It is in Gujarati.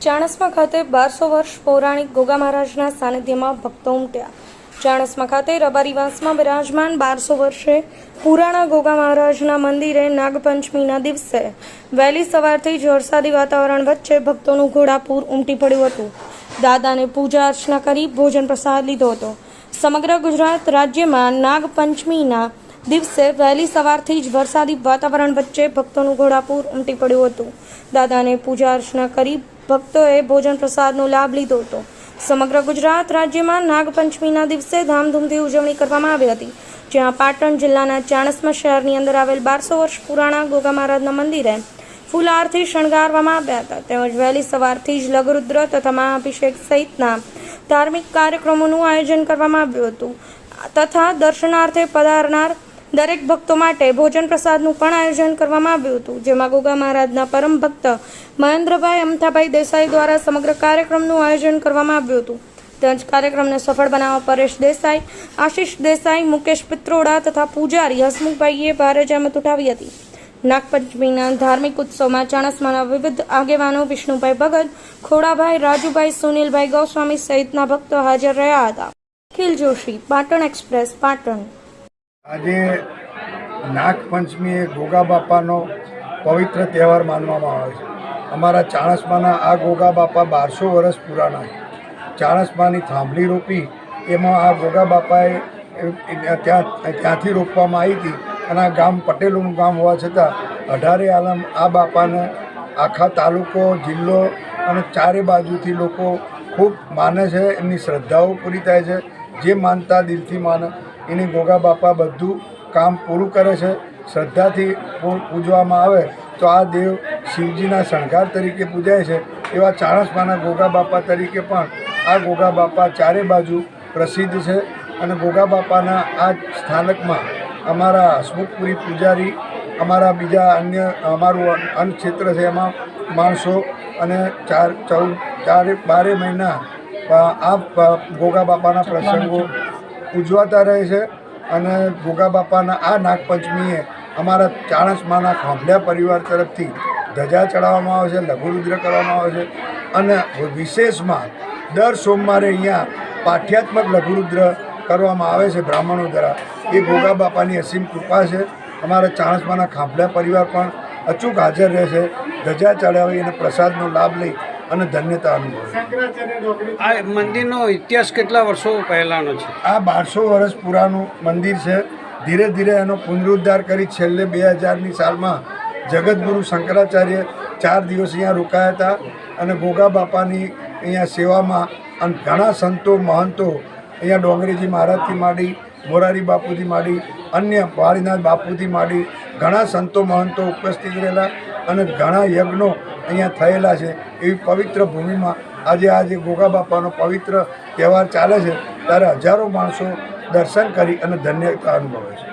ચાણસ્મા ખાતે 1200 વર્ષ પૌરાણિક ગોગા મહારાજના સાનિધ્યમાં ભક્તો ઉમટ્યા। ચાણસ્મા ખાતે રબારીવાસમાં બિરાજમાન 1200 વર્ષે પુરાણા ગોગા મહારાજના મંદિરે નાગપંચમીના દિવસે વહેલી સવારથી જ વરસાદી વાતાવરણ વચ્ચે ભક્તોનું ઘોડાપૂર ઉમટી પડ્યું હતું। દાદાને પૂજા અર્ચના કરી ભોજન પ્રસાદ લીધો હતો। સમગ્ર ગુજરાત રાજ્યમાં નાગપંચમીના દિવસે વહેલી સવારથી જ વરસાદી વાતાવરણ વચ્ચે ભક્તોનું ઘોડાપૂર ઉમટી પડ્યું હતું। દાદાને પૂજા અર્ચના કરી ભક્તોએ ભોજન પ્રસાદનો લાભ લીધો હતો। સમગ્ર ગુજરાત રાજ્યમાં નાગપંચમીના દિવસે ધામધૂમથી ઉજવણી કરવામાં આવી હતી, જ્યાં પાટણ જિલ્લાના ચાણસ્મા શહેરની અંદર આવેલ 1200 વર્ષ પુરાણા ગોગા મહારાજના મંદિરે ફૂલહારથી શણગારવામાં આવ્યા હતા। તેમજ વહેલી સવારથી જ લઘુરુદ્ર તથા મહાઅભિષેક સહિતના ધાર્મિક કાર્યક્રમોનું આયોજન કરવામાં આવ્યું હતું તથા દર્શનાર્થે પધારનાર દરેક ભક્તો માટે ભોજન પ્રસાદનું પણ આયોજન કરવામાં આવ્યું હતું, જેમાં ગોગા મહારાજના પરમ ભક્ત મહેન્દ્રભાઈ અમથાભાઈ દેસાઈ દ્વારા સમગ્ર કાર્યક્રમનું આયોજન કરવામાં આવ્યું હતું। તેમજ કાર્યક્રમને સફળ બનાવવા પરેશ દેસાઈ, આશીષ દેસાઈ, મુકેશ પિત્રોડા તથા પૂજારી હસમુખભાઈએ ભારે જહેમત ઉઠાવી હતી। નાગપંચમીના ધાર્મિક ઉત્સવમાં ચાણસ્માના વિવિધ આગેવાનો વિષ્ણુભાઈ ભગત, ખોડાભાઈ, રાજુભાઈ, સુનિલભાઈ ગોસ્વામી સહિતના ભક્તો હાજર રહ્યા હતા। અખિલ જોશી, પાટણ એક્સપ્રેસ, પાટણ। આજે નાગપંચમી એ ગોગા બાપાનો પવિત્ર તહેવાર માનવામાં આવે છે। અમારા ચાણસ્માના આ ગોગા બાપા 1200 વર્ષ પુરાના ચાણસ્માની થાંભલી રોપી, એમાં આ ગોગા બાપાએ ત્યાંથી રોપવામાં આવી હતી અને આ ગામ પટેલોનું ગામ હોવા છતાં 18 આલમ આ બાપાને આખા તાલુકો, જિલ્લો અને ચારે બાજુથી લોકો ખૂબ માને છે। એમની શ્રદ્ધાઓ પૂરી થાય છે। જે માનતા દિલથી માને એને ગોગા બાપા બધું કામ પૂરું કરે છે। શ્રદ્ધાથી પૂજવામાં આવે તો આ દેવ શિવજીના શણગાર તરીકે પૂજાય છે। એવા ચાણસ્માના ગોગા બાપા તરીકે પણ આ ગોગા બાપા ચારે બાજુ પ્રસિદ્ધ છે અને ગોગા બાપાના આ સ્થાનકમાં અમારા હસમુખપુરી પૂજારી, અમારા બીજા અન્ય અમારું અન્ન ક્ષેત્ર છે, એમાં માણસો અને 12 મહિના આ ગોગા બાપાના પ્રસંગો ઉજવાતા રહે છે અને ગોગા બાપાના આ નાગપંચમીએ અમારા ચાણસ્માના ખાંભલિયા પરિવાર તરફથી ધજા ચડાવવામાં આવે છે, લઘુરુદ્ર કરવામાં આવે છે અને વિશેષમાં દર સોમવારે અહીંયા પાઠ્યાત્મક લઘુરુદ્ર કરવામાં આવે છે બ્રાહ્મણો દ્વારા। એ ગોગા બાપાની અસીમ કૃપા છે। અમારા ચાણસ્માના ખાંભલિયા પરિવાર પણ અચૂક હાજર રહે છે, ધજા ચડાવી અને પ્રસાદનો લાભ લઈ અને ધન્યતા અનુભવે। આ મંદિરનો ઇતિહાસ કેટલા વર્ષો પહેલાંનો છે? આ 1200 વર્ષ પુરાનું મંદિર છે। ધીરે ધીરે એનો પુનરુદ્ધાર કરી છેલ્લે 2000ની સાલમાં જગતગુરુ શંકરાચાર્ય 4 દિવસ અહીંયા રોકાયા હતા અને ગોગા બાપાની અહીંયા સેવામાં અને ઘણા સંતો મહંતો અહીંયા ડોંગરેજી મહારાજથી માંડી, મોરારી બાપુથી માંડી, અન્ય વાળીનાથ બાપુથી માંડી ઘણા સંતો મહંતો ઉપસ્થિત રહેલા અને ઘણા યજ્ઞો અહીંયા થયેલા છે। એવી પવિત્ર ભૂમિમાં આજે ગોગા બાપાનો પવિત્ર તહેવાર ચાલે છે, ત્યારે હજારો માણસો દર્શન કરી અને ધન્યતા અનુભવે છે।